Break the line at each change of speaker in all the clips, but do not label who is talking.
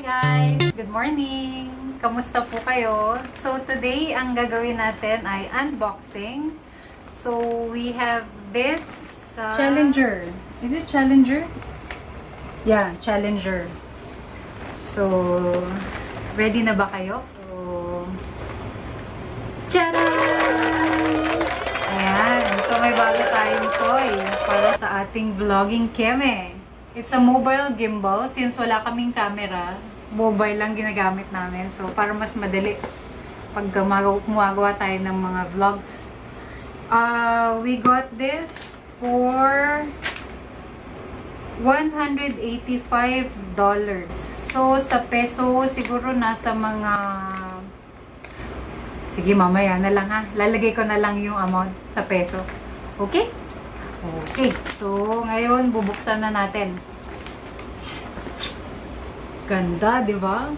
guys! Good morning! Kamusta po kayo? So today, ang gagawin natin ay unboxing. So we have this Challenger. Is it Challenger? Yeah, Challenger. So, ready na ba kayo? So, tcharam! Ayan. So may bago tayong toy para sa ating vlogging keme. It's a mobile gimbal. Since wala kaming camera, mobile lang ginagamit namin. So, para mas madali pag gumagawa tayo ng mga vlogs. We got this for $185. So, sa peso, siguro nasa mga... Sige, mamaya na lang ha. Lalagay ko na lang yung amount sa peso. Okay? Okay, so ngayon bubuksan na natin. Ganda, di ba?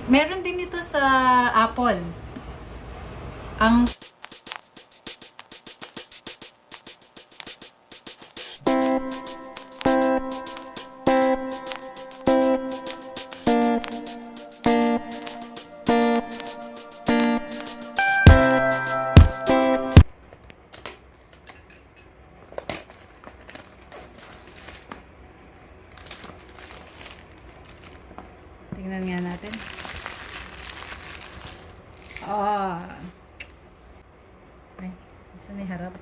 Meron din ito sa Apple. Ang tingnan nga natin. Ay, saan na harap?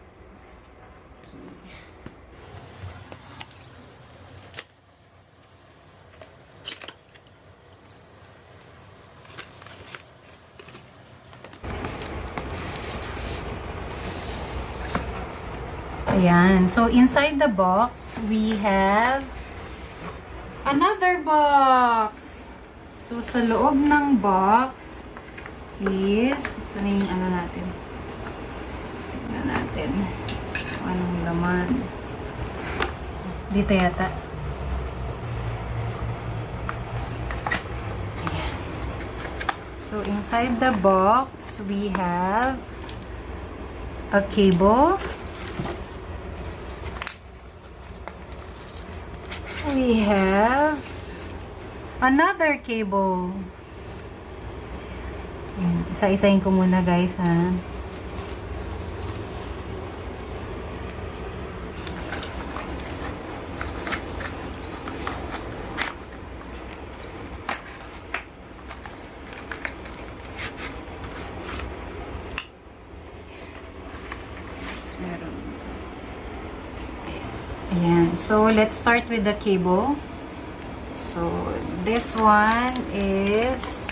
Okay. Ayan. So, inside the box, we have another box. So, sa loob ng box is, saan yung ano natin? Tignan natin. Anong laman? Dito yata. Ayan. So, inside the box, we have a cable. We have another cable. Ayan. Isa-isahin ko muna guys ha. Ayan. So, let's start with the cable. So, this one is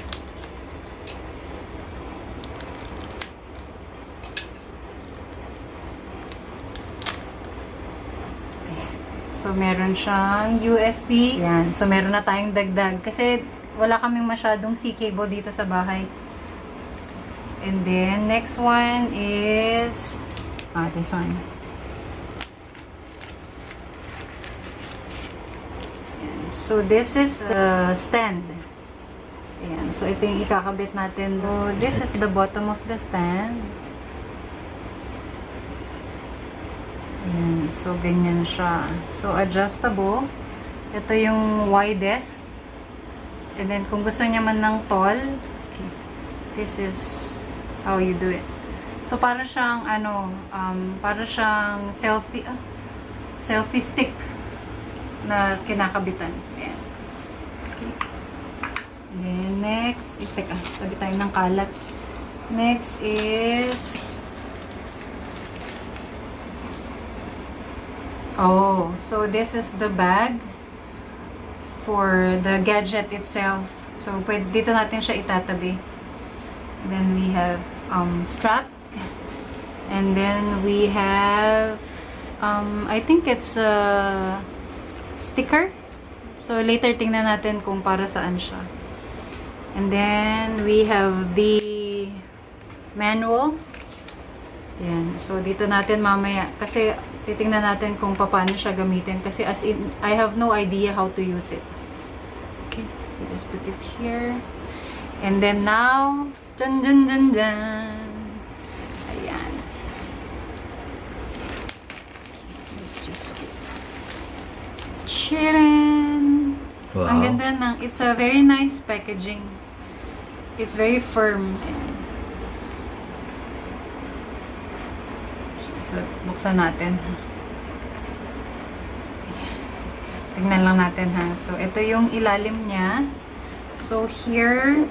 so, meron siyang USB. Ayan. So, meron na tayong dagdag. Kasi, wala kaming masyadong C-cable dito sa bahay. And then, next one is this one. So, this is the stand. Ayan. So, ito yung ikakabit natin. So, this is the bottom of the stand. Ayan. So, ganyan siya. So, adjustable. Ito yung widest. And then, kung gusto niya man ng tall, okay, this is how you do it. So, para siyang, para siyang selfie stick na kinakabitan. Ayan. Okay. Then, next, teka, sabi tayo ng kalat. Next is, so this is the bag for the gadget itself. So, pwede, dito natin siya itatabi. Then, we have strap. And then, we have, I think it's a sticker. So, later tingnan natin kung para saan siya. And then, we have the manual. Ayan. So, dito natin mamaya. Kasi, titingnan natin kung paano siya gamitin. Kasi, as in, I have no idea how to use it. Okay. So, just put it here. And then, now, dun dun dun dun. Ayan. Let's just Chirin!
Wow.
Ang ganda ng, it's a very nice packaging. It's very firm. So, buksan natin. Tignan lang natin ha. So, ito yung ilalim niya. So, here,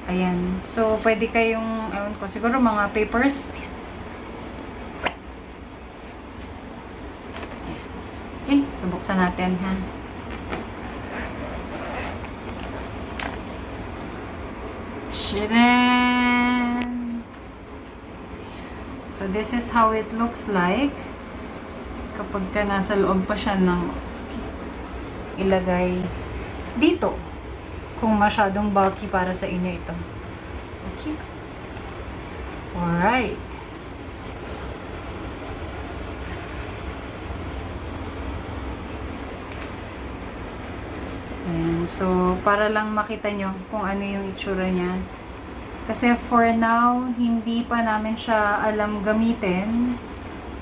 ayan. So, pwede kayong, ewan ko, siguro mga papers. Okay, so buksan natin ha. Tcharan! So, this is how it looks like. Kapag ka nasa loob pa siya ng ilagay dito. Kung masyadong bulky para sa inyo ito. Okay. Alright. Ayan. So, para lang makita nyo kung ano yung itsura niya. Kasi for now, hindi pa namin siya alam gamitin.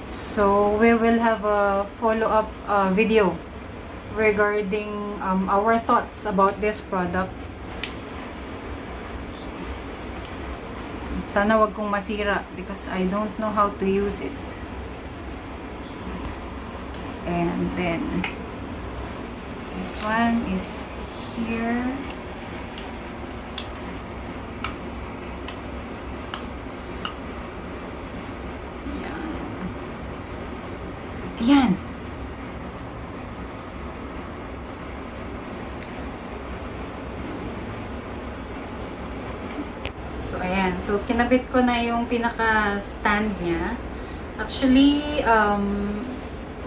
So, we will have a follow-up video regarding our thoughts about this product. Sana wag kong masira because I don't know how to use it. And then this one is here. Ayan. So, ayan. So, kinabit ko na yung pinaka-stand niya. Actually,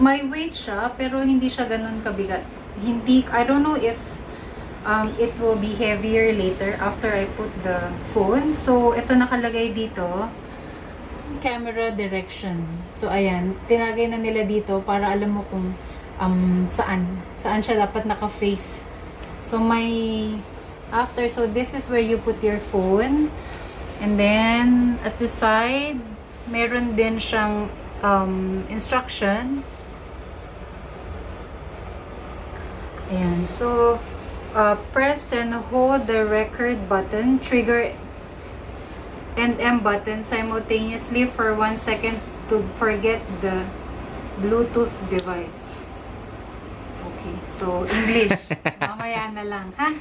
may weight siya, pero hindi siya ganun kabigat. Hindi, I don't know if it will be heavier later after I put the phone. So, ito nakalagay dito. Camera direction. So, ayan. Tinagay na nila dito para alam mo kung saan siya dapat naka-face. So, may after. So, this is where you put your phone. And then, at the side, meron din siyang instruction. Ayan. So, press and hold the record button, trigger and M button simultaneously for 1 second to forget the Bluetooth device. Okay. So, English. Mamaya na lang, ha?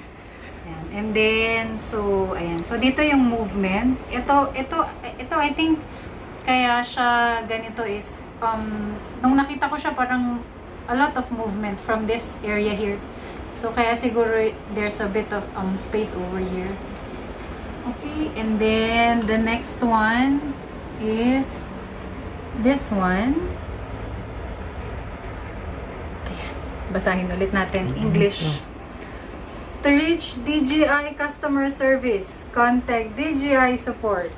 Ayan. And then, so, ayan. So, dito yung movement. Ito, I think, kaya siya ganito is, nung nakita ko siya, parang a lot of movement from this area here. So, kaya siguro there's a bit of space over here. Okay, and then the next one is this one. Ayan. Basahin ulit natin. English. To reach DJI customer service, contact DJI support.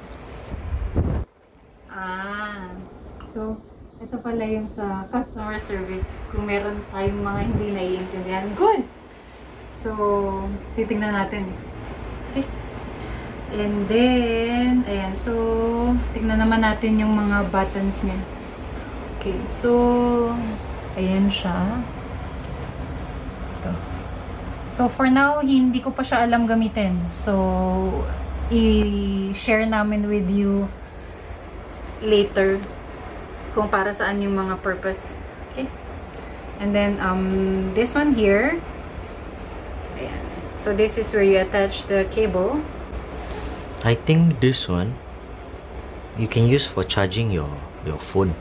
So, ito pala yung sa customer service. Kung meron tayong mga hindi naiintindihan. Good! So, titingnan natin. Okay. And then, ayan. So, tingnan naman natin yung mga buttons niya. Okay. So, ayan siya. Ito. So, for now, hindi ko pa siya alam gamitin. So, i-share namin with you later kung para saan yung mga purpose. Okay? And then, this one here. Ayan. So, this is where you attach the cable.
I think this one you can use for charging your phone.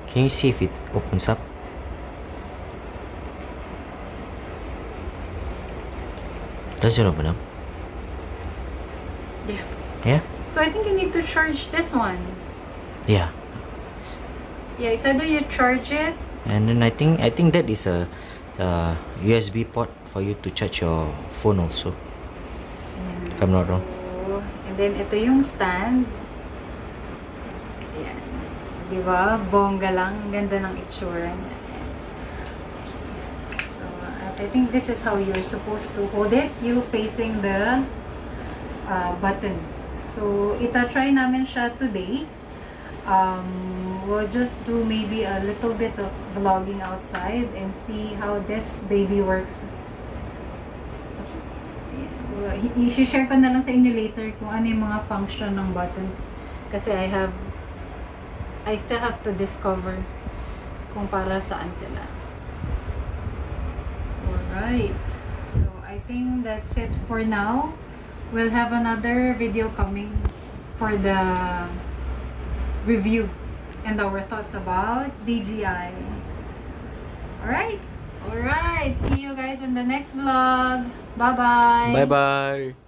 Can you see if it opens up? Does it open up?
Yeah.
Yeah?
So I think you need to charge this one.
Yeah.
Yeah, it's either you charge it.
And then I think that is a USB port for you to charge your phone also.
Ayan.
If I'm not wrong.
And then ito yung stand. Ayan. Diba? Bongga lang. Ganda ng itsura niya. Okay. So, I think this is how you're supposed to hold it. You facing the buttons. So, ita-try namin siya today. We'll just do maybe a little bit of vlogging outside and see how this baby works. Yeah. I-share ko na lang sa inyo later kung ano yung mga function ng buttons. Kasi I still have to discover kung para saan sila. Alright. So, I think that's it for now. We'll have another video coming for the review and our thoughts about DJI. Alright. Alright. See you guys in the next vlog. Bye-bye.
Bye-bye.